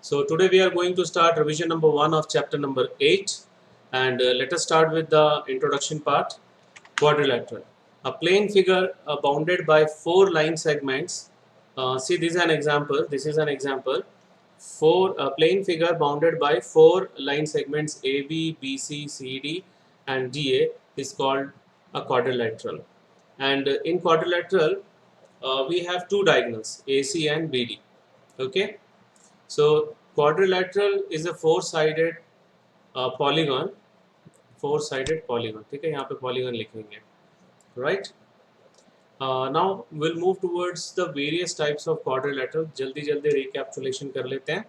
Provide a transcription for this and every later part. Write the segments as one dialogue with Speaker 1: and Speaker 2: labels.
Speaker 1: So today we are going to start revision number 1 of chapter number 8, and let us start with the introduction part. Quadrilateral. A plane figure bounded by 4 line segments. See, this is an example. This is an example. A plane figure bounded by 4 line segments AB, BC, CD and DA is called a quadrilateral. And in quadrilateral, we have two diagonals, AC and BD. Okay. So quadrilateral is a four-sided polygon. Four-sided polygon. ठीक है, यहाँ पे polygon लिखेंगे, right? Now we'll move towards the various types of quadrilateral. जल्दी जल्दी recapitulation कर लेते हैं.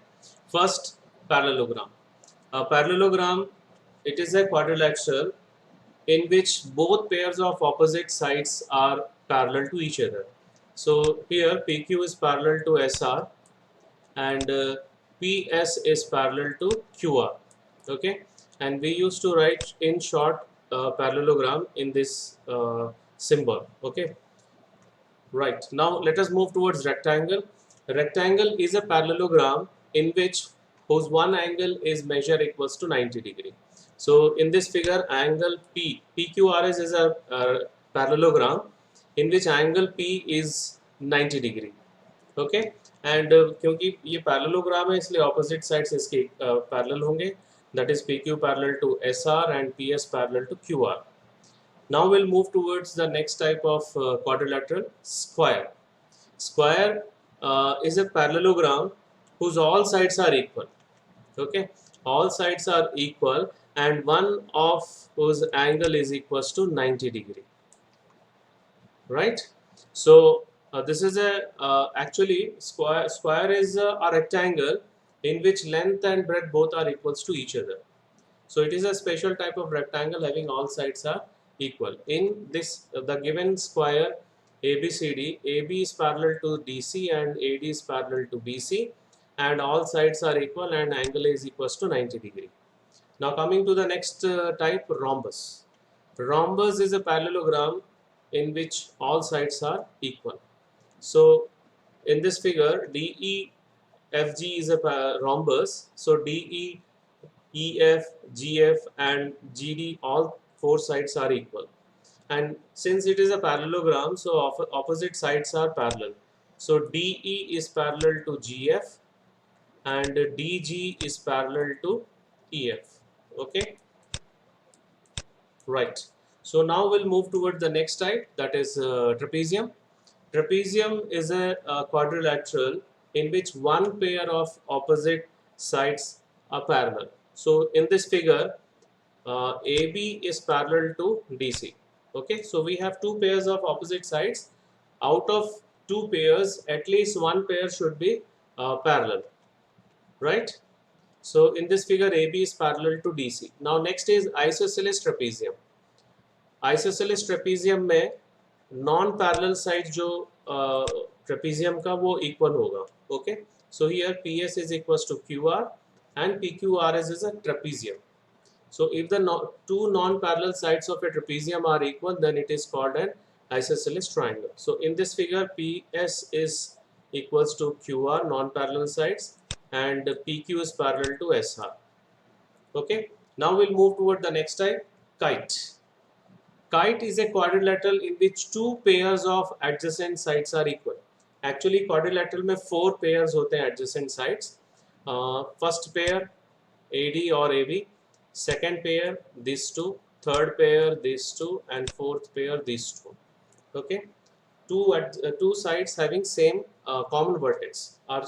Speaker 1: First, parallelogram. Parallelogram, it is a quadrilateral in which both pairs of opposite sides are parallel to each other. So here PQ is parallel to SR and PS is parallel to QR. Okay, and we used to write in short parallelogram in this symbol. Okay, right. Now let us move towards rectangle. Rectangle is a parallelogram in which whose one angle is measure equals to 90 degree. So in this figure, angle PQRS is a parallelogram in which angle P is 90 degree. Okay and क्योंकि ये parallelogram है इसलिए opposite sides इसके parallel होंगे, that is PQ parallel to SR and PS parallel to QR. Now we'll move towards the next type of quadrilateral, square. Square is a parallelogram whose all sides are equal. Okay, all sides are equal and one of whose angle is equals to 90 degree. Right? So this is a actually square is a rectangle in which length and breadth both are equals to each other. So it is a special type of rectangle having all sides are equal. In this the given square ABCD, AB is parallel to DC and AD is parallel to BC and all sides are equal and angle is equals to 90 degree. Now coming to the next type, rhombus. Rhombus is a parallelogram in which all sides are equal. So in this figure, DEFG is a rhombus. So DE, EF, GF and GD, all four sides are equal. And since it is a parallelogram, so opposite sides are parallel. So DE is parallel to GF and DG is parallel to EF. Okay, right. So now we'll move toward the next type, that is trapezium. Trapezium is a quadrilateral in which one pair of opposite sides are parallel. So in this figure, AB is parallel to DC. Okay, so we have two pairs of opposite sides. Out of two pairs, at least one pair should be parallel, right? So in this figure, AB is parallel to DC. Now next is isosceles trapezium. Isosceles trapezium में non parallel side जो trapezium का वो equal होगा. Okay, so here PS is equals to QR and PQRS is a trapezium. So if the two non-parallel sides of a trapezium are equal, then it is called an isosceles triangle. So in this figure, PS is equals to QR, non-parallel sides, and PQ is parallel to SR. Okay, now we'll move toward the next type, kite. Kite is a quadrilateral in which two pairs of adjacent sides are equal. Actually quadrilateral में 4 pairs होते हैं adjacent sides. First pair AD or AB, second pair these two, third pair these two, and fourth pair these two. Okay, two sides having same common vertex are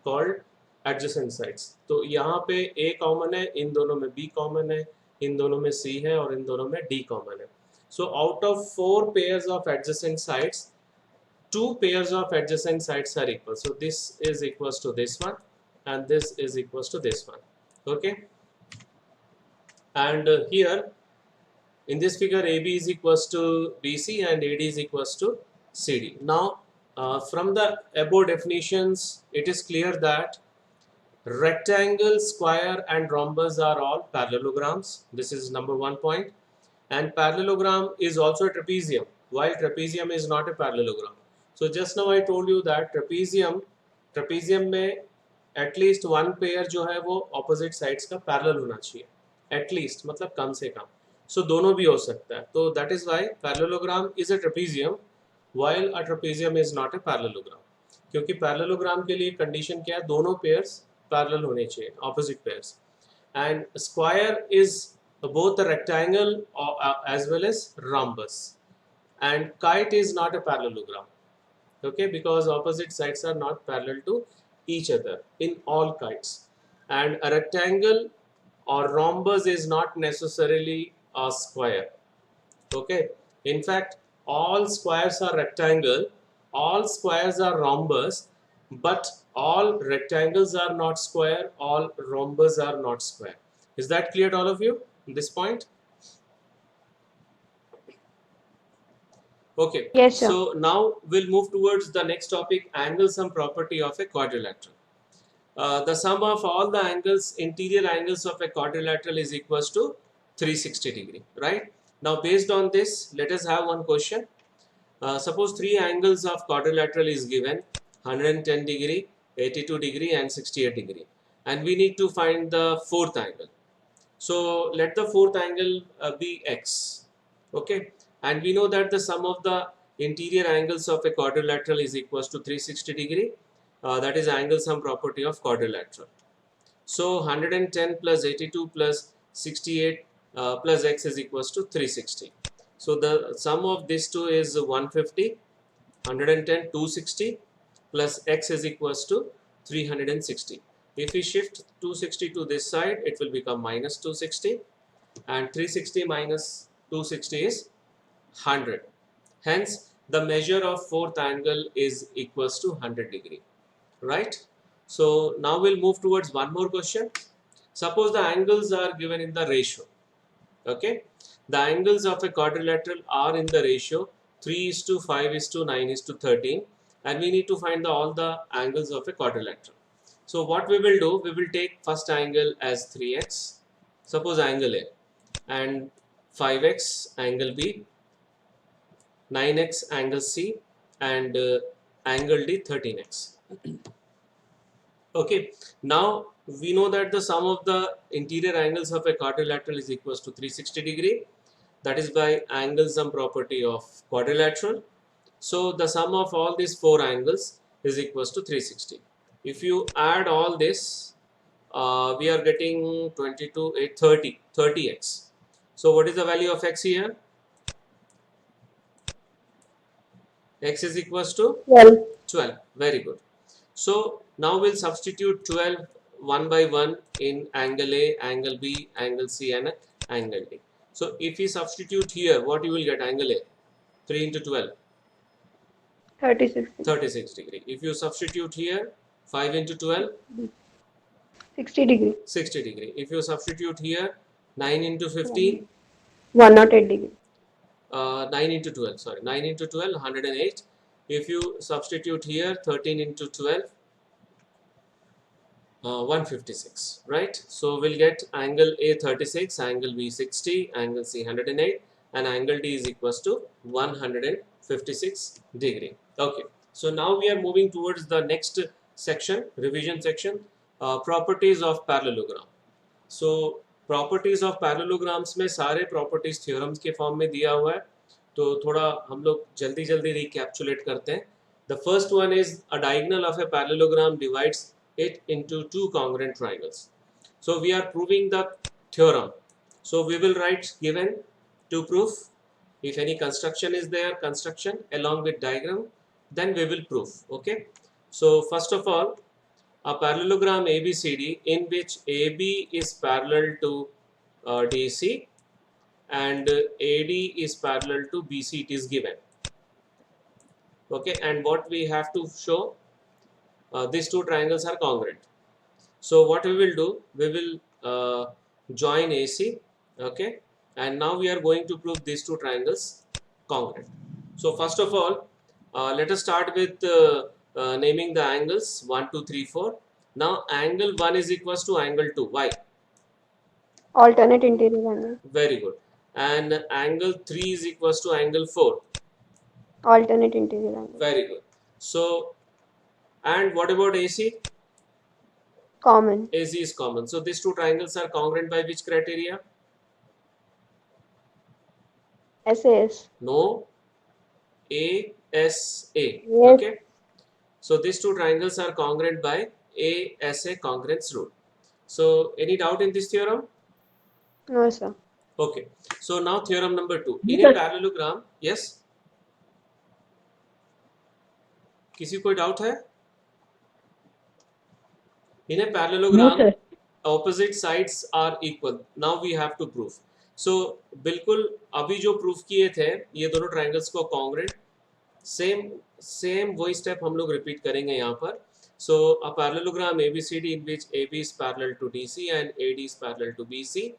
Speaker 1: called adjacent sides. तो यहाँ पे A common है, इन दोनों में B common है, इन दोनों में C है और इन दोनों में D common है. So out of 4 pairs of adjacent sides, 2 pairs of adjacent sides are equal. So this is equals to this one and this is equals to this one. Okay, and here in this figure, AB is equals to BC and AD is equals to CD. Now from the above definitions, it is clear that rectangle, square and rhombus are all parallelograms. This is number 1 point. And parallelogram is also a trapezium, while trapezium is not a parallelogram. So just now I told you that trapezium में at least one pair जो है वो opposite sides का parallel होना चाहिए, at least मतलब कम से कम. सो दोनों भी हो सकता है. तो that is why parallelogram is a trapezium while a trapezium is not a parallelogram. क्योंकि पैरेललोग्राम के लिए कंडीशन क्या है, दोनों पेयर्स पैरेलल होने चाहिए, opposite pairs. And square is both a rectangle as well as rhombus. And kite is not a parallelogram, okay, because opposite sides are not parallel to each other in all kites. And a rectangle or rhombus is not necessarily a square, okay. In fact, all squares are rectangle, all squares are rhombus, but all rectangles are not square, all rhombus are not square. Is that clear to all of you at this point? Okay.
Speaker 2: Yes, sir.
Speaker 1: So now we'll move towards the next topic, angle sum property of a quadrilateral. The sum of all the angles, interior angles of a quadrilateral is equals to 360 degree, right? Now based on this, let us have one question. Suppose three angles of quadrilateral is given, 110 degree, 82 degree and 68 degree, and we need to find the fourth angle. So let the fourth angle be x, okay, and we know that the sum of the interior angles of a quadrilateral is equals to 360 degree. That is angle sum property of quadrilateral. So 110 plus 82 plus 68 plus x is equals to 360. So the sum of these two is 150, 110, 260 plus x is equals to 360. If we shift 260 to this side, it will become minus 260, and 360 minus 260 is 100. Hence, the measure of fourth angle is equals to 100 degree, right? So now we'll move towards one more question. Suppose the angles are given in the ratio, okay. The angles of a quadrilateral are in the ratio 3:5:9:13, and we need to find all the angles of a quadrilateral. So what we will do, we will take first angle as 3x, suppose angle A, and 5x angle B, 9x angle C, and angle D 13x. Okay, now we know that the sum of the interior angles of a quadrilateral is equals to 360 degree. That is by angle sum property of quadrilateral. So the sum of all these four angles is equals to 360. If you add all this, we are getting 22, 8, 30, 30x. So what is the value of x here? X is equals to
Speaker 2: 12.
Speaker 1: 12. Very good. So now we'll substitute 12 one by one in angle A, angle B, angle C and angle D. So if we substitute here, what you will get? Angle A, 3 into 12,
Speaker 2: 36.
Speaker 1: 36 degree. If you substitute here, 5 into 12,
Speaker 2: 60 degree.
Speaker 1: 60 degree. If you substitute here, 9 into 15,
Speaker 2: 108 degree.
Speaker 1: 9 into 12, sorry, 9 into 12, 108. If you substitute here, 13 into 12, 156, right? So we'll get angle A 36, angle B 60, angle C 108, and angle D is equals to 156 degree. Okay, so now we are moving towards the next section, revision section, properties of parallelogram. So properties of parallelograms में सारे properties theorems के form में दिया हुआ है, तो थोड़ा हम लोग जल्दी जल्दी रिकैप्चुलेट करते हैं. The first one is a diagonal of a parallelogram divides it into two congruent triangles. So we are proving the theorem. So we will write given to proof. If any construction is there, construction along with diagram, then we will prove. Okay. So first of all, a parallelogram ABCD in which AB is parallel to DC and AD is parallel to BC, it is given. Okay. And what we have to show, these two triangles are congruent. So what we will do, we will join AC, okay, and now we are going to prove these two triangles congruent. So first of all, let us start with naming the angles 1, 2, 3, 4. Now angle 1 is equals to angle 2. Why?
Speaker 2: Alternate interior angle.
Speaker 1: Very good. And angle 3 is equals to angle 4.
Speaker 2: Alternate interior angle.
Speaker 1: Very good. So, and what about AC?
Speaker 2: Common.
Speaker 1: AC is common. So these two triangles are congruent by which criteria?
Speaker 2: SAS.
Speaker 1: No, ASA.
Speaker 2: Yes.
Speaker 1: Okay. So these two triangles are congruent by ASA congruence rule. So any doubt in this theorem?
Speaker 2: No, sir.
Speaker 1: Okay. So now theorem number 2. In a parallelogram, yes. किसी कोई doubt है? In a parallelogram, opposite sides are equal. Now we have to prove. So बिल्कुल अभी जो proof किए थे ये दोनों ट्राइंगल्स को कॉन्ग्रेंट सेम वही स्टेप हम लोग रिपीट करेंगे यहाँ पर. So a parallelogram ABCD in which AB is parallel to DC and AD is parallel to BC,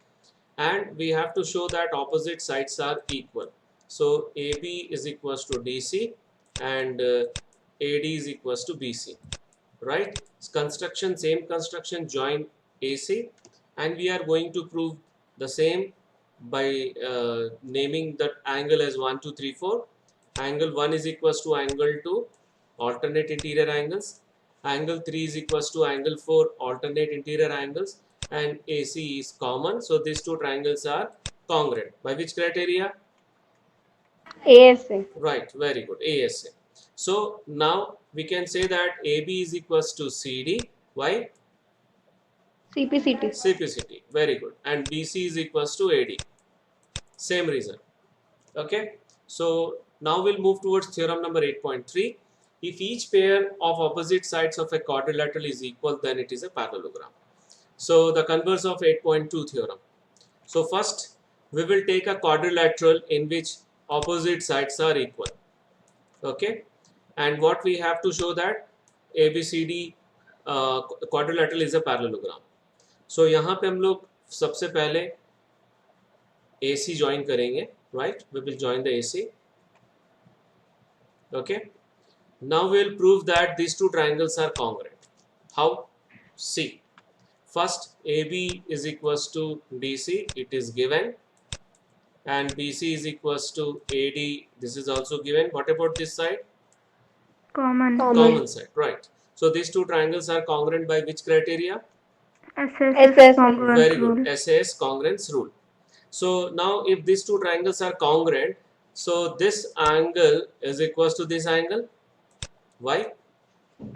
Speaker 1: and we have to show that opposite sides are equal. So AB is equals to DC and AD is equals to BC. Right? Same construction, join AC, and we are going to prove the same by naming that angle as 1, 2, 3, 4. Angle 1 is equals to angle 2, alternate interior angles. Angle 3 is equals to angle 4, alternate interior angles, and AC is common. So these two triangles are congruent. By which criteria?
Speaker 2: ASA.
Speaker 1: Right, very good. ASA. So now we can say that AB is equals to CD. Why?
Speaker 2: CPCT.
Speaker 1: CPCT. Very good. And BC is equals to AD. Same reason. Okay. So now we'll move towards theorem number 8.3. If each pair of opposite sides of a quadrilateral is equal, then it is a parallelogram. So the converse of 8.2 theorem. So first we will take a quadrilateral in which opposite sides are equal. Okay. And what we have to show that ABCD quadrilateral is a parallelogram. So यहाँ पे हम लोग सबसे पहले AC join करेंगे, right? We will join the AC. Okay. Now we will prove that these two triangles are congruent. How? See. First, AB is equals to DC. It is given. And BC is equals to AD. This is also given. What about this side? Common side, right? So these two triangles are congruent by which criteria?
Speaker 2: SS.
Speaker 1: Very good. SAS congruence rule. So now if these two triangles are congruent, so this angle is equals to this angle. Why?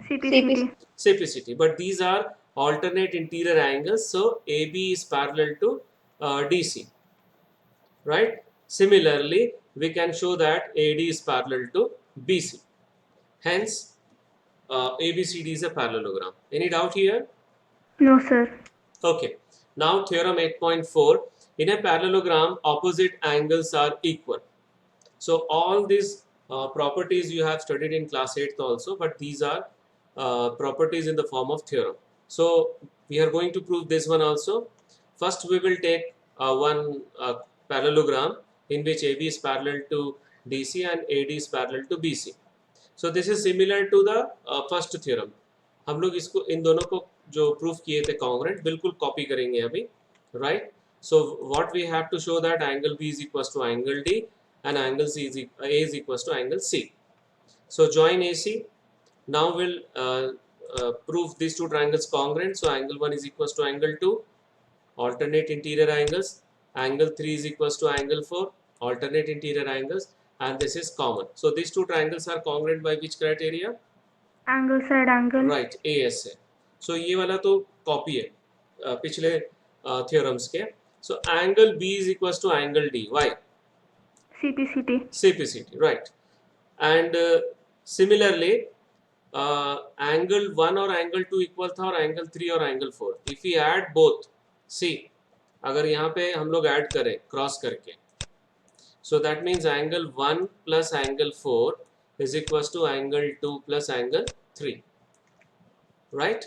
Speaker 2: CPCT.
Speaker 1: CPCT. But these are alternate interior angles. So AB is parallel to DC. Right? Similarly, we can show that AD is parallel to BC. Hence, ABCD is a parallelogram. Any doubt here?
Speaker 3: No, sir.
Speaker 1: Okay. Now theorem 8.4. In a parallelogram, opposite angles are equal. So all these properties you have studied in class 8th also, but these are properties in the form of theorem. So we are going to prove this one also. First we will take one parallelogram in which AB is parallel to DC and AD is parallel to BC. So this is similar to the first theorem. हम लोग इसको इन दोनों को जो proof किए थे congruent बिल्कुल copy करेंगे अभी, right? So what we have to show that angle B is equals to angle D and angle A is equals to angle C. So join AC. Now we'll prove these two triangles congruent. So angle 1 is equals to angle 2, alternate interior angles. Angle 3 is equals to angle 4, alternate interior angles, and this is common. So these two triangles are congruent by which criteria?
Speaker 3: Angle side angle.
Speaker 1: Right, ASA. So ये वाला तो copy है पिछले theorems के. So angle B is equals to angle D. Why?
Speaker 3: CPCT.
Speaker 1: CPCT, right. And similarly, angle 1 और angle 2 equal था और angle 3 और angle 4. If we add both, see, अगर यहाँ पे हम लोग add करें क्रॉस करके, so that means angle 1 plus angle 4 is equals to angle 2 plus angle 3, right?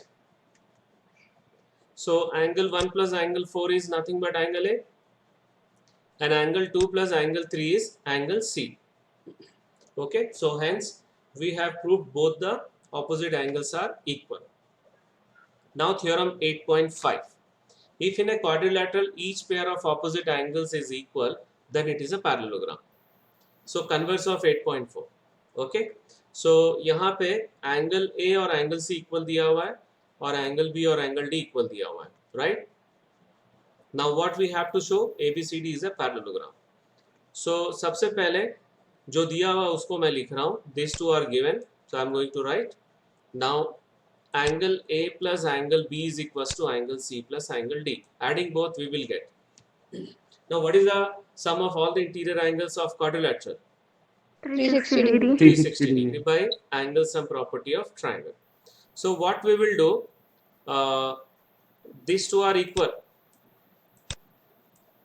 Speaker 1: So angle 1 plus angle 4 is nothing but angle A, and angle 2 plus angle 3 is angle C. Okay, so hence we have proved both the opposite angles are equal. Now theorem 8.5. If in a quadrilateral each pair of opposite angles is equal, then it is a parallelogram. So converse of 8.4. Okay, so यहाँ पे angle A और angle C equal दिया हुआ है, और angle B और angle D equal दिया हुआ है, right. Now what we have to show, ABCD is a parallelogram. So सबसे पहले जो दिया हुआ उसको मैं लिख रहा हूँ. This two are given, so I am going to write. Now angle A plus angle B is equals to angle C plus angle D. Adding both we will get. Now what is the sum of all the interior angles of quadrilateral?
Speaker 3: 360 degree.
Speaker 1: 360 degree by angle sum property of triangle. So what we will do, these two are equal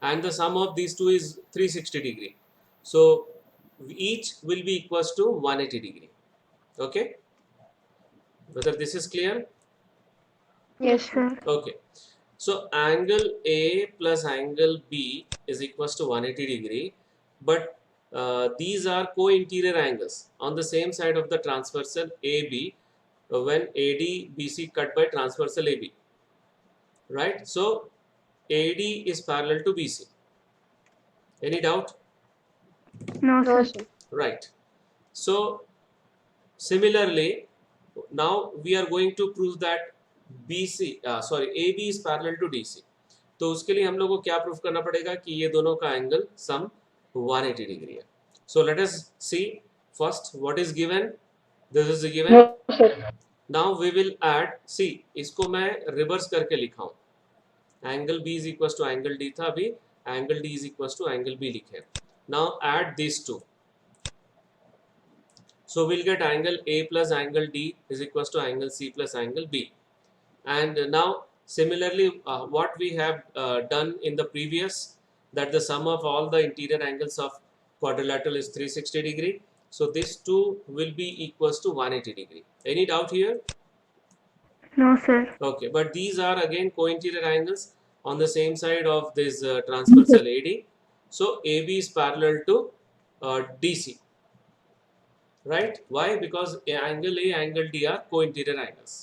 Speaker 1: and the sum of these two is 360 degree. So each will be equals to 180 degree. Okay, whether this is clear?
Speaker 3: Yes, sir.
Speaker 1: Okay, so angle A plus angle B is equals to 180 degree, but these are co-interior angles on the same side of the transversal AB when AD BC cut by transversal AB, right? So AD is parallel to BC. Any doubt?
Speaker 3: No,
Speaker 2: No,
Speaker 3: sir.
Speaker 2: sir.
Speaker 1: Right. So similarly, now we are going to prove that AB is parallel to DC. तो उसके लिए हम लोग को क्या proof करना पड़ेगा कि ये दोनों का एंगल सम 180 डिग्री है. So let us see first what is given. This is given.
Speaker 2: No, sir.
Speaker 1: Now we will add, see इसको मैं रिवर्स करके लिखा हूँ. Angle B is equal to angle D था, अभी angle D is equal to angle B लिखे. Now add this to. So we'll get angle A plus angle D is equals to angle C plus angle B. And now similarly what we have done in the previous, that the sum of all the interior angles of quadrilateral is 360 degree. So this two will be equals to 180 degree. Any doubt here?
Speaker 3: No, sir.
Speaker 1: Okay, but these are again co-interior angles on the same side of this transversal AD. So AB is parallel to DC. Right? Why? Because angle A, angle D are co-interior angles.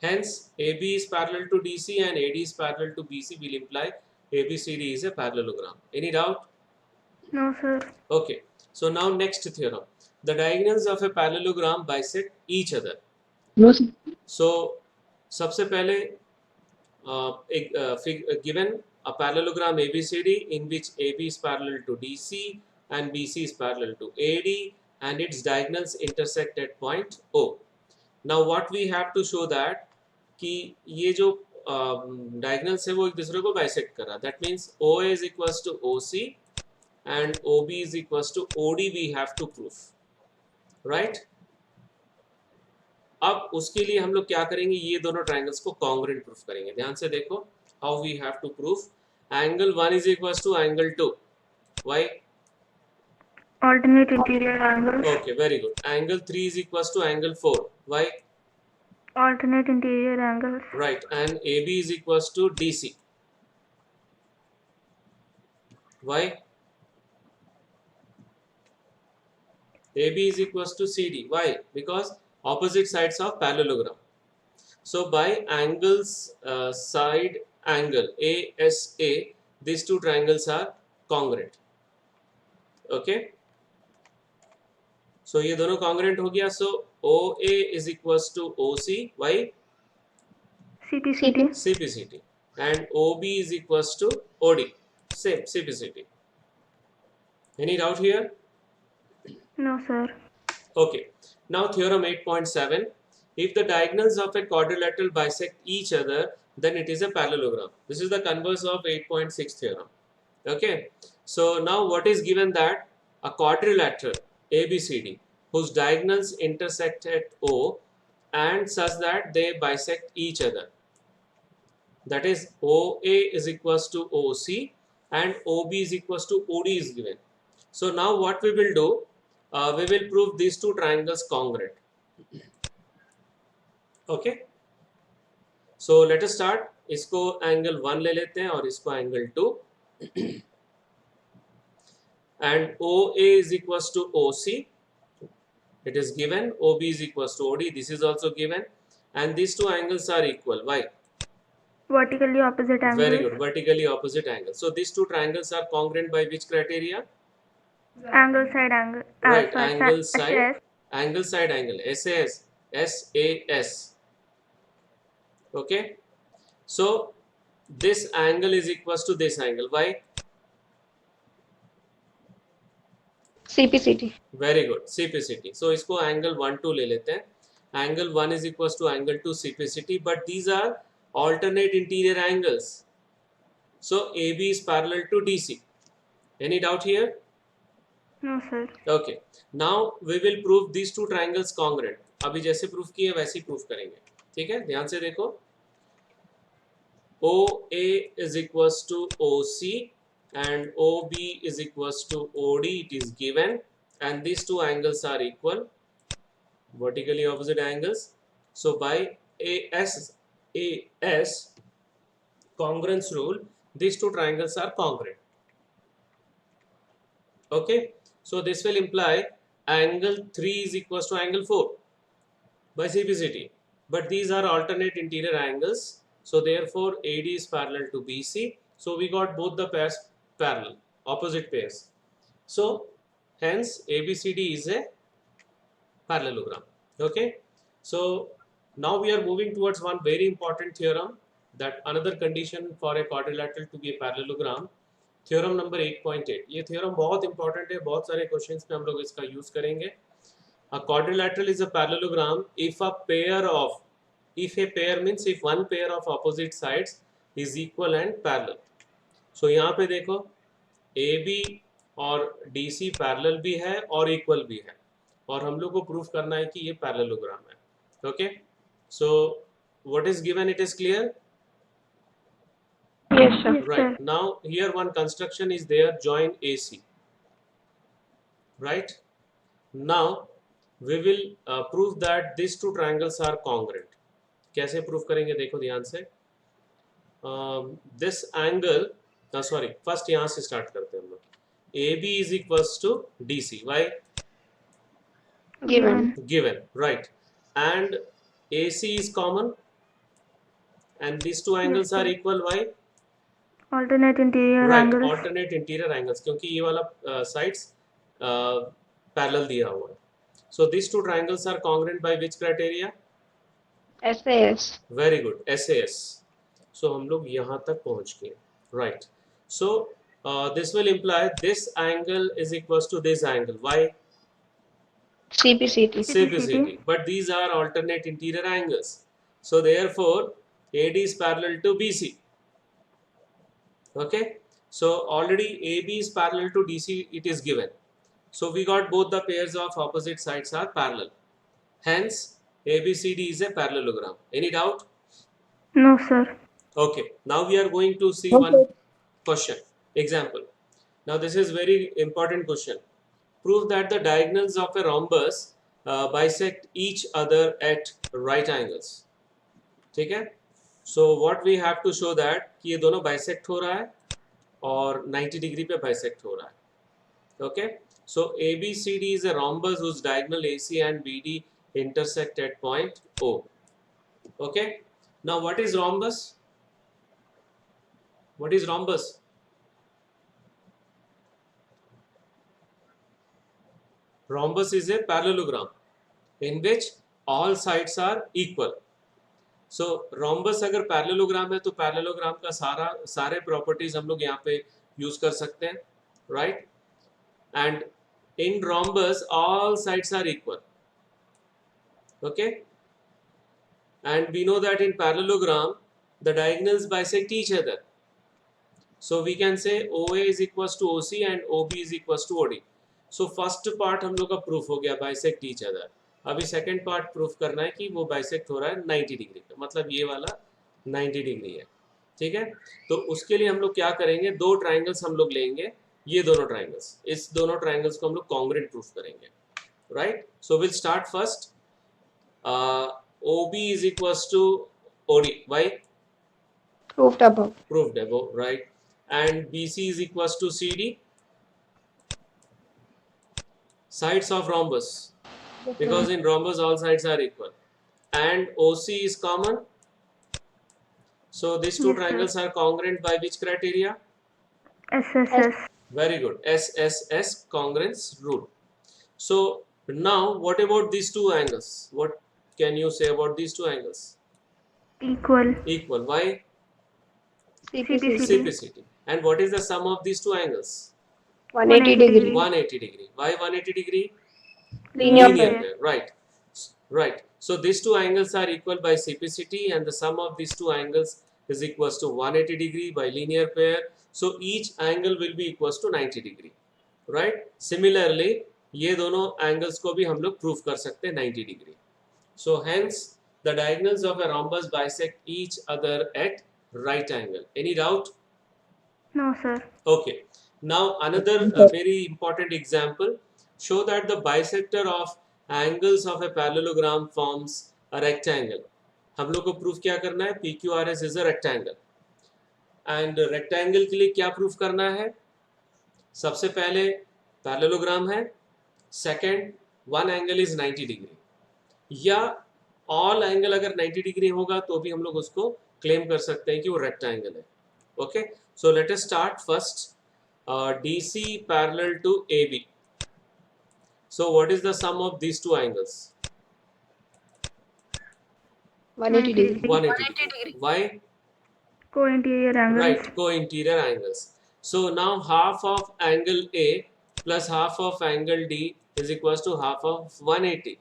Speaker 1: Hence, AB is parallel to DC and AD is parallel to BC will imply ABCD is a parallelogram. Any doubt?
Speaker 3: No, sir.
Speaker 1: Okay. So now next theorem. The diagonals of a parallelogram bisect each other.
Speaker 2: No, sir.
Speaker 1: So, सबसे पहले given a parallelogram ABCD in which AB is parallel to DC and BC is parallel to AD and its diagonals intersect at point O. Now what we have to show that कि ये जो diagonals है वो एक दूसरे को bisect कर रहा. That means OA is equals to OC and OB is equals to OD we have to prove, right? अब उसके लिए हम लोग क्या करेंगे, ये दोनों ट्राइंगल्स को कॉन्ग्रुएंट प्रूफ करेंगे. ध्यान से देखो how we have to proof. Angle 1 is equals to angle 2. Why?
Speaker 3: Alternate interior angles.
Speaker 1: Okay, very good. Angle 3 is equals to angle 4. Why?
Speaker 3: Alternate interior angles.
Speaker 1: Right. And AB is equals to DC. Why? AB is equals to CD. Why? Because opposite sides of parallelogram. So by angles side angle ASA, these two triangles are congruent. Okay. So ये दोनों congruent हो गया. So OA is equals to OC. Why?
Speaker 3: CPCT.
Speaker 1: CPCT. And OB is equals to OD. Same, CPCT. Any doubt here?
Speaker 3: No, sir.
Speaker 1: Okay. Now theorem 8.7. If the diagonals of a quadrilateral bisect each other, then it is a parallelogram. This is the converse of 8.6 theorem. Okay. So now what is given, that a quadrilateral ABCD whose diagonals intersect at O and such that they bisect each other. That is OA is equals to OC and OB is equals to OD is given. So now what we will do, we will prove these two triangles congruent. Okay. So let us start. इसको angle 1 ले लेते हैं और इसको angle 2. And OA is equals to OC. It is given. OB is equals to OD. This is also given. And these two angles are equal. Why?
Speaker 3: Vertically opposite angles.
Speaker 1: Very good. Vertically opposite angles. So these two triangles are congruent by which criteria?
Speaker 3: Angle side angle.
Speaker 1: Right.
Speaker 3: Sorry,
Speaker 1: Angle
Speaker 3: SAS.
Speaker 1: side. Angle side angle. SAS. SAS. Okay, so this angle is equals to this angle. Why?
Speaker 2: CPCT.
Speaker 1: Very good, CPCT. So इसको angle 1 2 ले लेते हैं. Angle 1 is equals to angle 2 CPCT, but these are alternate interior angles. So AB is parallel to DC. Any doubt here?
Speaker 3: No, sir.
Speaker 1: Okay. Now we will prove these two triangles congruent. अभी जैसे proof किए वैसे ही proof करेंगे. ठीक है, ध्यान से देखो. OA is equals to OC and OB is equals to OD. It is given, and these two angles are equal, vertically opposite angles. So by AS congruence rule, these two triangles are congruent. Okay, so this will imply angle 3 is equals to angle 4 by CPCT, but these are alternate interior angles, so therefore AD is parallel to BC. So we got both the pairs parallel, opposite pairs. So hence ABCD is a parallelogram. Okay, so now we are moving towards one very important theorem, that another condition for a quadrilateral to be a parallelogram. Theorem number 8.8. ये theorem बहुत important है, बहुत सारे questions में हम लोग इसका use करेंगे. A quadrilateral is a parallelogram if a pair means if one pair of opposite sides is equal and parallel. So यहाँ पे देखो AB और DC पैरेलल भी है और इक्वल भी है, और हम लोग को प्रूफ करना है कि ये पैरेललोग्राम है. Okay, so what is given, it is clear.
Speaker 2: Yes, sir.
Speaker 3: Yes,
Speaker 1: Right,
Speaker 3: sir.
Speaker 1: now here one construction is there, join AC. Right, now we will prove that these two triangles are congruent. कैसे proof करेंगे देखो ध्यान से. This angle, sorry, first यहाँ से start करते हैं हम लोग. AB is equals to DC. Why? Given, right, and AC is common, and these two angles
Speaker 3: Yes,
Speaker 1: are
Speaker 3: sir.
Speaker 1: equal. Why?
Speaker 3: Alternate interior
Speaker 1: Right,
Speaker 3: angles.
Speaker 1: alternate interior angles, क्योंकि ये वाला sides parallel दिया हुआ है. So these two triangles are congruent by which criteria?
Speaker 2: SAS.
Speaker 1: Very good, SAS. So हम लोग यहाँ तक पहुँच गए. Right, so this will imply this angle is equals to this angle. Why?
Speaker 2: CPCT.
Speaker 1: CPCT. But these are alternate interior angles, so therefore AD is parallel to BC. Okay, so already AB is parallel to DC, it is given, so we got both the pairs of opposite sides are parallel, hence ABCD is a parallelogram. Any doubt?
Speaker 3: No, sir.
Speaker 1: Okay, now we are going to see one question example. Now this is very important question. Prove that the diagonals of a rhombus bisect each other at right angles. ठीक है, so what we have to show that कि ये दोनों bisect हो रहा है और 90 degree पे bisect हो रहा है. Okay, so ABCD is a rhombus whose diagonal AC and BD intersect at point O. Okay, now what is rhombus? What is rhombus? Rhombus is a parallelogram in which all sides are equal. So rhombus अगर parallelogram है तो parallelogram का सारे properties हम लोग यहाँ पे use कर सकते हैं, right? And in rhombus all sides are equal. Okay, and we know that in parallelogram the diagonals bisect each other. So we can say OA is equals to OC and OB is equals to OD. So first part हम लोग का proof हो गया, bisect each other. अभी second part proof करना है कि वो bisect हो रहा है 90 डिग्री पे, मतलब ये वाला 90 डिग्री है. ठीक है, तो उसके लिए हम लोग क्या करेंगे, दो ट्राइंगल्स हम लोग लेंगे, ये दोनों ट्राइंगल्स, इस दोनों ट्राइंगल्स को हम लोग कॉन्ग्रुएंट प्रूफ करेंगे. Right, so will start first. OB is equals to OD. Why?
Speaker 2: Proved above.
Speaker 1: Proved above, right? And BC is equals to CD. Sides of rhombus, because in rhombus all sides are equal. And OC is common. So these two
Speaker 3: Yes, sir.
Speaker 1: triangles are congruent by which criteria?
Speaker 3: SSS.
Speaker 1: Very good, SSS congruence rule. So now what about these two angles? What can you say about these two angles?
Speaker 3: Equal.
Speaker 1: Equal. Why?
Speaker 2: CPCT.
Speaker 1: CPCT. And what is the sum of these two angles?
Speaker 2: 180 degree.
Speaker 1: 180 degree. Why 180 degree?
Speaker 2: Linear
Speaker 1: Linear
Speaker 2: pair.
Speaker 1: pair. Right. Right. So these two angles are equal by CPCT, and the sum of these two angles is equals to 180 degree by linear pair. So each angle will be equals to 90 degree. Right. Similarly, ये दोनों angles को भी हम लोग prove कर सकते हैं 90 degree. So hence the diagonals of a rhombus bisect each other at right angle. Any doubt?
Speaker 3: No, sir.
Speaker 1: Okay. Now another very important example. Show that the bisector of angles of a parallelogram forms a rectangle. हम लोग को proof क्या करना है? PQRS is a rectangle. And rectangle के लिए क्या proof करना है? सबसे पहले parallelogram है. Second, one angle is 90 degree. या all angle अगर 90 degree होगा तो भी हम लोग उसको claim कर सकते हैं कि वो rectangle है. Okay. So let us start first. DC parallel to AB. So what is the sum of these two angles?
Speaker 2: 180 degree.
Speaker 1: 180 degree. Why?
Speaker 3: Co-interior angles.
Speaker 1: Right, co-interior angles. So now half of angle A plus half of angle D is equals to half of 180.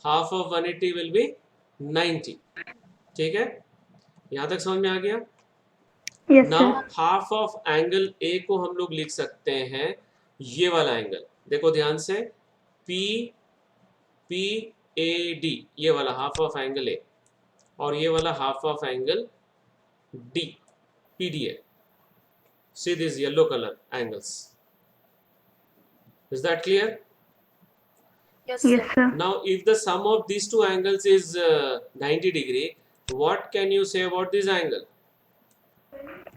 Speaker 1: Half of 180 will be 90. ठीक है? यहाँ तक समझ में आ गया?
Speaker 3: Yes,
Speaker 1: Now
Speaker 3: sir.
Speaker 1: half of angle A को हम लोग लिख सकते हैं ये वाला एंगल. देखो ध्यान से, PAD ये वाला half of angle A और ये वाला half of angle D, PDA. See these yellow color angles. Is that clear?
Speaker 3: Yes, sir.
Speaker 1: Now if the sum of these two angles is 90 degree, what can you say about this angle?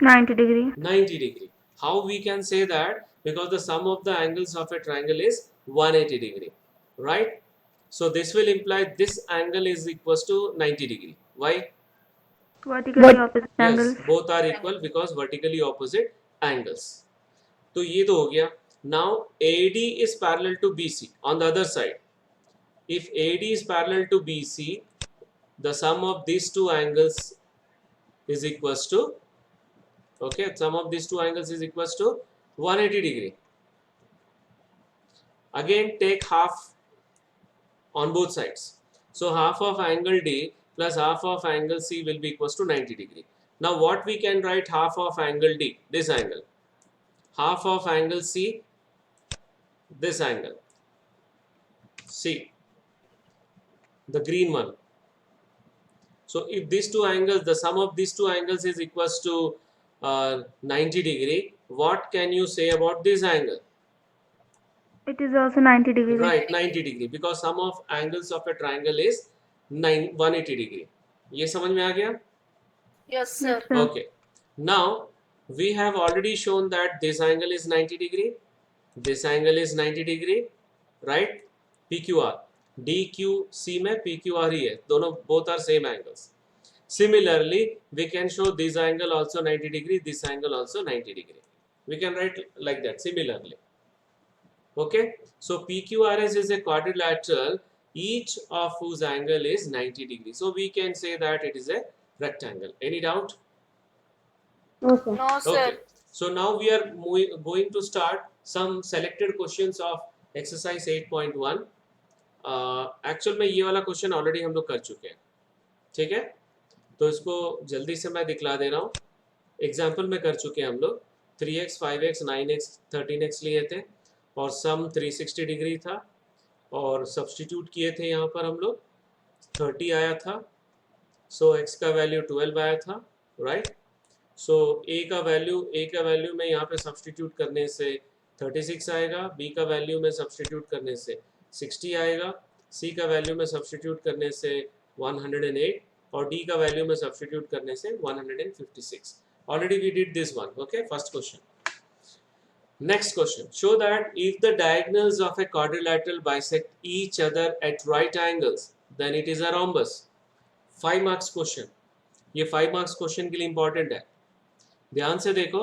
Speaker 3: 90 degree.
Speaker 1: 90 degree. How we can say that? Because the sum of the angles of a triangle is 180 degree, right? So this will imply this angle is equals to 90 degree. Why?
Speaker 3: Vertically opposite angles.
Speaker 1: Yes, both are equal because vertically opposite angles. तो ये तो हो गया. Now AD is parallel to BC on the other side. If AD is parallel to BC, the sum of these two angles is equals to, okay, sum of these two angles is equals to 180 degree. Again take half on both sides. So half of angle D plus half of angle C will be equals to 90 degree. Now what we can write half of angle D? This angle. Half of angle C, this angle. C, the green one. So if these two angles, the sum of these two angles is equals to 90 degree, what can you say about this angle?
Speaker 3: It is also 90 degree.
Speaker 1: Right, 90 degree, because sum of angles of a triangle is 180 degree. ये समझ में आ गया?
Speaker 4: Yes, sir.
Speaker 3: Sir.
Speaker 1: Okay. Now we have already shown that this angle is 90 degree, this angle is 90 degree, right? PQR, DQC में PQR ही है, दोनों both are same angles. Similarly, we can show this angle also 90 degree, this angle also 90 degree. We can write like that similarly. Okay, so PQRS is a quadrilateral, each of whose angle is 90 degree. So we can say that it is a rectangle. Any doubt?
Speaker 2: No, sir.
Speaker 4: No, sir.
Speaker 1: Okay. So now we are going to start some selected questions of exercise 8.1. Actual में ये वाला question already हम लोग कर चुके हैं, ठीक है? तो इसको जल्दी से मैं दिखला दे रहा हूँ. एग्जाम्पल में कर चुके हैं हम लोग. 3x, 5x, 9x, 13x लिए थे और सम 360 डिग्री था और सब्सटीट्यूट किए थे यहाँ पर हम लोग. 30 आया था, सो x का वैल्यू 12 आया था, राइट? सो a का वैल्यू में यहाँ पे सब्सटीट्यूट करने से 36 आएगा, b का वैल्यू में सब्सटीट्यूट करने से 60 आएगा, c का वैल्यू में सब्सटीट्यूट करने से 108 और d का वैल्यू में सब्सटीट्यूट करने से 156. Already we did this one. Okay, first question. Next question. Show that if the diagonals of a quadrilateral bisect each other at right angles, then it is a rhombus. 5 marks question. ये 5 marks question के लिए important है. ध्यान से देखो,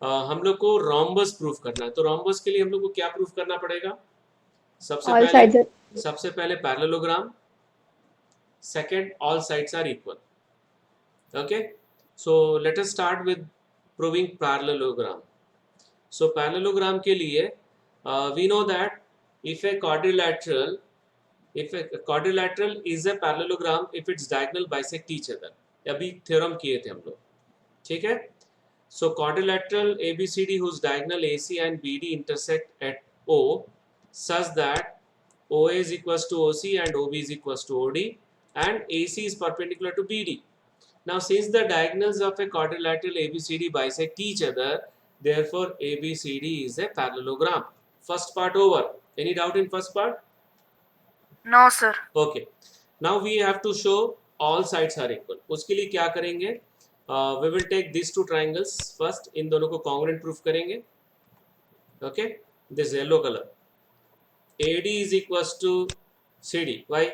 Speaker 1: हम लोग को rhombus प्रूफ करना है. तो rhombus के लिए हम लोग को क्या प्रूफ करना पड़ेगा? सबसे पहले parallelogram. Second, all sides are equal. Okay, so let us start with proving parallelogram. So parallelogram के लिए we know that if a quadrilateral is a parallelogram if its diagonal bisect each other. अभी theorem किए थे हम लोग, ठीक है. So quadrilateral ABCD whose diagonal AC and BD intersect at O such that OA is equals to OC and OB is equals to OD and AC is perpendicular to BD. Now since the diagonals of a quadrilateral ABCD bisect each other, therefore ABCD is a parallelogram. First part over. Any doubt in first part?
Speaker 3: No, sir.
Speaker 1: Okay. Now we have to show all sides are equal. उसके लिए क्या करेंगे? We will take these two triangles first. इन दोनों को congruent proof करेंगे. Okay. This yellow color. AD is equals to CD. Why?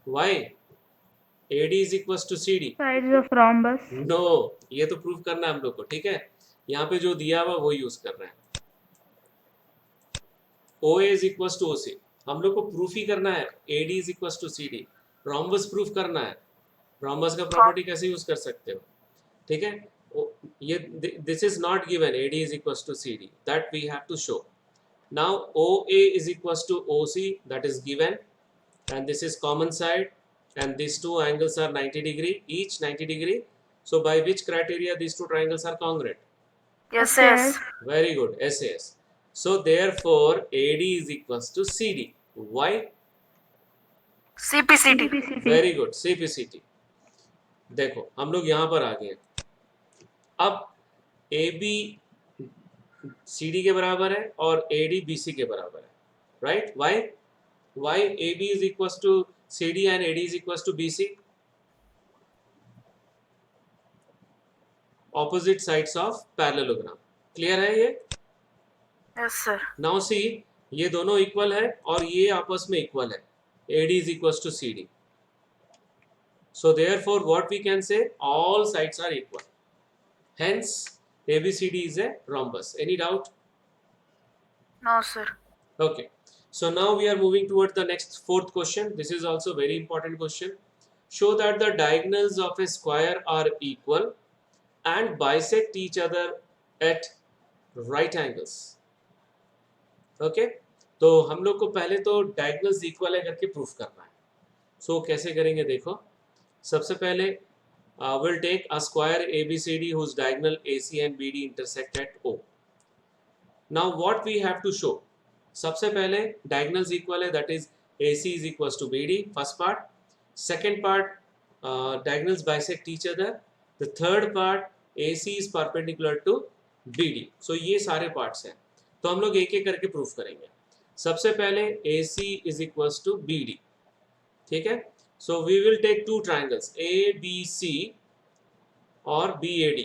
Speaker 1: Why? AD is equals to CD.
Speaker 3: Sides of rhombus.
Speaker 1: No. ये तो proof करना है हम लोग को, ठीक है? यहाँ पे जो दिया हुआ वो यूज कर रहे हैं. OA is equals to OC. हम लोग को प्रूफ ही करना है. AD is equals to CD. Rhombus proof करना है. रॉम्बस का प्रॉपर्टी कैसे यूज कर सकते हो, ठीक है? ये this is not given. AD is equals to CD. That we have to show. Now OA is equals to OC. That is given, and this is common side, and these two angles are 90 degree, each 90 degree. So by which criteria these two triangles are congruent?
Speaker 3: Yes, yes.
Speaker 1: Very good. SAS. So therefore AD is equals to CD. Why?
Speaker 3: CPCT.
Speaker 1: Very good. CPCT. देखो हम लोग यहाँ पर आ गए. अब AB CD के बराबर है और AD BC के बराबर है. Right? Why AB is equals to CD and AD is equals to BC? Opposite sides of parallelogram. Clear है ये?
Speaker 3: Yes, sir.
Speaker 1: Now see, ये दोनों इक्वल है और ये आपस में इक्वल है. AD is equals to CD. So therefore what we can say, all sides are equal. Hence ABCD is a rhombus. Any doubt?
Speaker 3: No, sir.
Speaker 1: Okay. So now we are moving towards the next fourth question. This is also very important question. Show that the diagonals of a square are equal and bisect each other at right angles. Okay तो हम लोग को पहले तो diagonals equal है करके proof करना है. सो कैसे करेंगे देखो. सबसे पहले will take a square ABCD whose diagonal AC and BD intersect at O. Now what we have to show. सबसे पहले डायगोनल्स इक्वल है, that is AC is equals to BD. First part. Second part diagonals bisect each other. The third part AC is perpendicular to BD. सो ये सारे parts हैं. तो हम लोग एक एक करके प्रूफ करेंगे. सबसे पहले AC is equals to BD. ठीक है. So we will take two triangles ABC और BAD.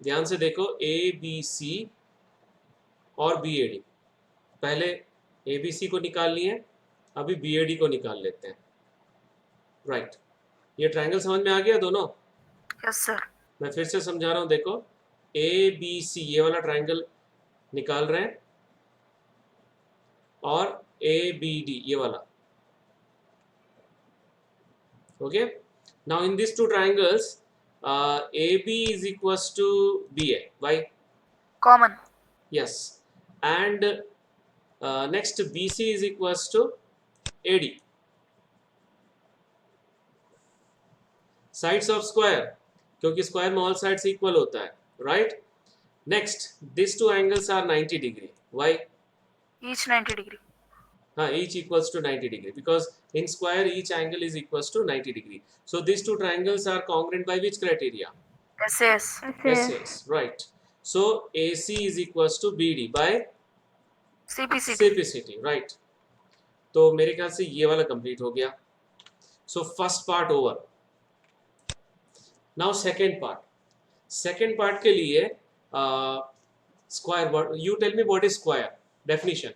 Speaker 1: ध्यान से देखो ABC और BAD. पहले ABC को निकाल लिए, अभी BAD को निकाल लेते हैं. राइट. ये ट्राइंगल समझ में आ गया दोनों?
Speaker 3: Yes, sir.
Speaker 1: मैं फिर से समझा रहा हूँ. देखो ABC ये वाला ट्राइंगल निकाल रहे हैं और ABD ये वाला. Okay. Now in this two triangles AB is equals to BA. Why?
Speaker 3: Common.
Speaker 1: Yes. And next BC is equals to AD. Sides of square, क्योंकि स्क्वायर में all sides equal होता है. Right? Next, these two angles are 90 degree. Why?
Speaker 3: Each 90 degree.
Speaker 1: Each equals to 90 degree because in square each angle is equals to 90 degree. So these two triangles are congruent by which criteria?
Speaker 3: SAS.
Speaker 1: SAS. Right. So AC is equals to BD by
Speaker 3: CPCT.
Speaker 1: CPCT. Right. तो मेरे ख्याल से ये वाला complete हो गया. So first part over. Now second part. Second part के लिए square. You tell me what is square definition.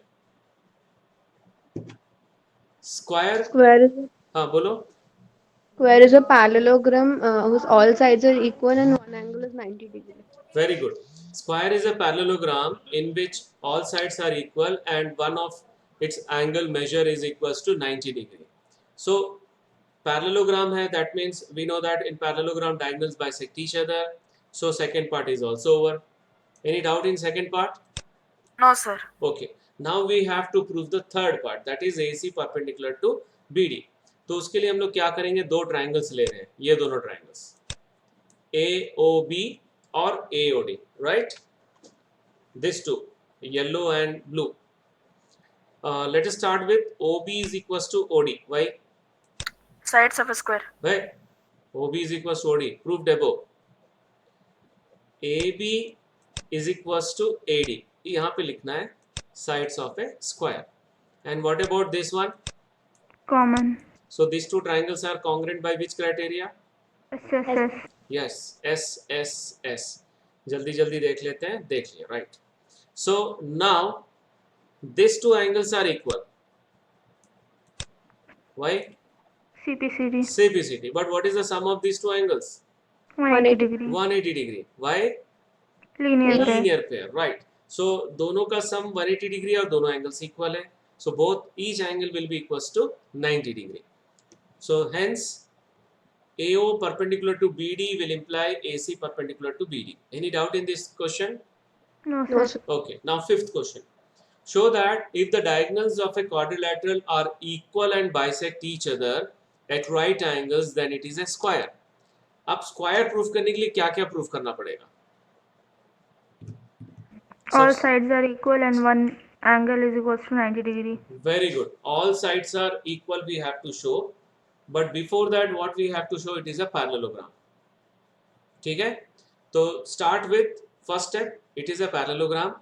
Speaker 1: Square. हाँ बोलो.
Speaker 2: Square is a parallelogram whose all sides are equal and one angle is 90 degree.
Speaker 1: Very good. Square is a parallelogram in which all sides are equal and one of its angle measure is equals to 90 degree. So parallelogram hai, that means we know that in parallelogram diagonals bisect each other. So second part is also over. Any doubt in second part?
Speaker 3: No, sir.
Speaker 1: Okay, now we have to prove the third part, that is AC perpendicular to BD. तो उसके लिए हम लोग क्या करेंगे, दो triangles ले रहे हैं, ये दोनों ट्राइंगल्स AOB और AOD, right? This two, yellow and blue. Let us start with OB is equals to OD. Why?
Speaker 3: Sides of a square.
Speaker 1: Why? OB is equals to OD. Proved above. AB is equals to AD. यहाँ पे लिखना है sides of a square. And what about this one?
Speaker 4: Common.
Speaker 1: So these two triangles are congruent by which criteria?
Speaker 4: SSS.
Speaker 1: Yes, SSS. जल्दी जल्दी देख लेते हैं, देख लिया, right? So now these two angles are equal. Why?
Speaker 4: CPCD.
Speaker 1: CPCD. But what is the sum of these two angles?
Speaker 4: 180 degree.
Speaker 1: 180 degree. Why?
Speaker 4: Linear pair.
Speaker 1: Linear pair, right? So दोनों का sum 180 degree और दोनों angles equal है. So both each angle will be equals to 90 degree. So hence AO perpendicular to BD will imply AC perpendicular to BD. Any doubt in this question?
Speaker 4: No,
Speaker 2: No,
Speaker 4: sir.
Speaker 2: sir.
Speaker 1: Okay, now fifth question. Show that if the diagonals of a quadrilateral are equal and bisect each other at right angles, then it is a square. अब square proof करने के लिए क्या क्या proof करना पड़ेगा?
Speaker 4: All sides are equal and one angle is equals to 90 degree.
Speaker 1: Very good. All sides are equal, we have to show. But before that, what we have to show, it is a parallelogram. ठीक है? तो start with first step, it is a parallelogram.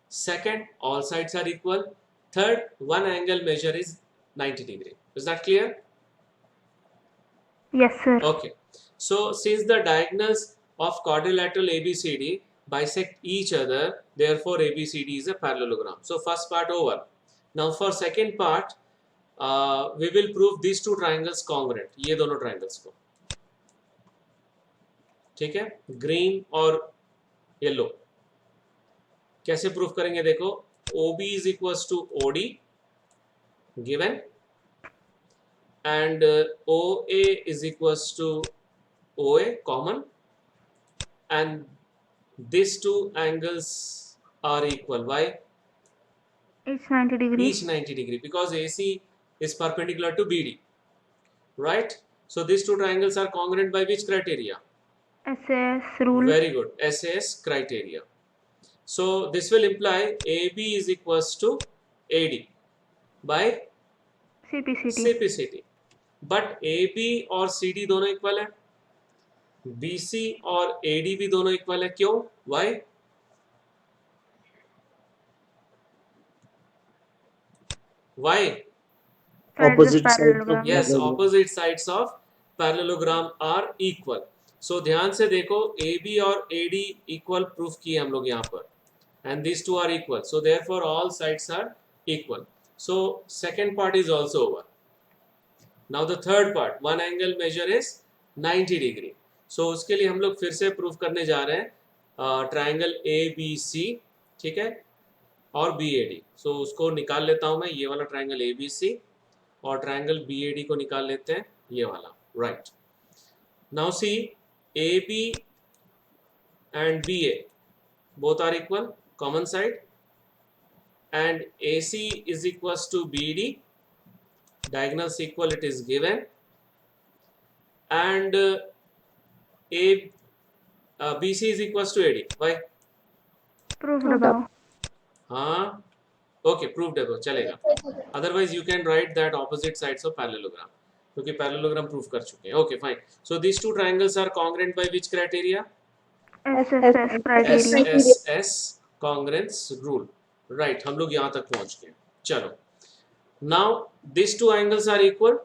Speaker 1: Second, all sides are equal. Third, one angle measure is 90 degree. Is that clear?
Speaker 4: Yes, sir.
Speaker 1: Okay. So since the diagonals of quadrilateral ABCD bisect each other, therefore ABCD is a parallelogram. So first part over. Now for second part, we will prove these two triangles congruent. ये दोनों triangles को, ठीक है? Green और yellow. कैसे proof करेंगे देखो, OB is equals to OD given and OA is equals to OA common and these two angles are equal. Why?
Speaker 4: Each 90 degree.
Speaker 1: Each 90 degree because AC is perpendicular to BD, right? So these two triangles are congruent by which criteria?
Speaker 4: SAS rule.
Speaker 1: Very good, SAS criteria. So this will imply AB is equals to AD by
Speaker 4: CPCD.
Speaker 1: CPCD. But AB और CD दोनों equal है, BC और AD भी दोनों equal है. क्यों? Why? Why?
Speaker 4: Sides of
Speaker 5: Opposite sides of
Speaker 4: parallelogram.
Speaker 1: Yes,
Speaker 5: parallelogram.
Speaker 1: opposite sides of parallelogram are equal. So ध्यान से देखो, AB और AD equal proof किए हम लोग यहाँ पर, and these two are equal. So therefore all sides are equal. So second part is also over. Now the third part, one angle measure is 90 degree. So उसके लिए हम लोग फिर से प्रूफ करने जा रहे हैं ट्राइंगल ABC, ठीक है, और BAD. So उसको निकाल लेता हूँ मैं, ये वाला ट्राइंगल ABC और ट्राइंगल BAD को निकाल लेते हैं, ये वाला, right? Now see, AB and BA both are equal, common side, and AC is equals to BD, diagonals equal, it is given, and BC is equals to AD. Why?
Speaker 4: Proved above.
Speaker 1: हाँ, okay, proved above, चलेगा. Otherwise you can write that opposite sides of parallelogram, क्योंकि parallelogram proof कर चुके हैं. Okay, fine. So these two triangles are congruent by which criteria?
Speaker 4: SSS criteria.
Speaker 1: SSS congruence rule. Right, हम लोग यहाँ तक पहुँच गए. चलो. Now these two angles are equal.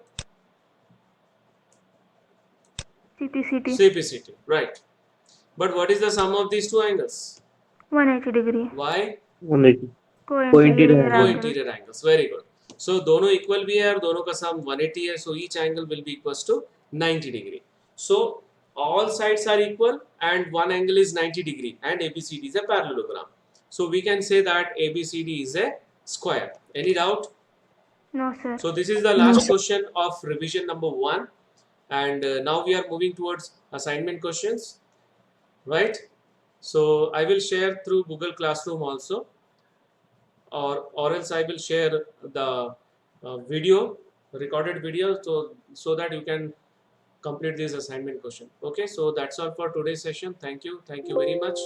Speaker 4: CPCD.
Speaker 1: CPCD. Right. But what is the sum of these two angles?
Speaker 4: 180 degree.
Speaker 1: Why?
Speaker 5: 180.
Speaker 4: Co-interior
Speaker 5: angle.
Speaker 4: angle.
Speaker 1: Co-interior angles. Very good. So दोनों equal भी है और दोनों का sum 180 है. So each angle will be equals to 90 degree. So all sides are equal and one angle is 90 degree and ABCD is a parallelogram. So we can say that ABCD is a square. Any doubt?
Speaker 4: No, sir.
Speaker 1: So this is the last question of revision number 1, and now we are moving towards assignment questions, right? So I will share through Google Classroom also, or else I will share the video, recorded video, so that you can complete this assignment question. Okay, so that's all for today's session. Thank you very much.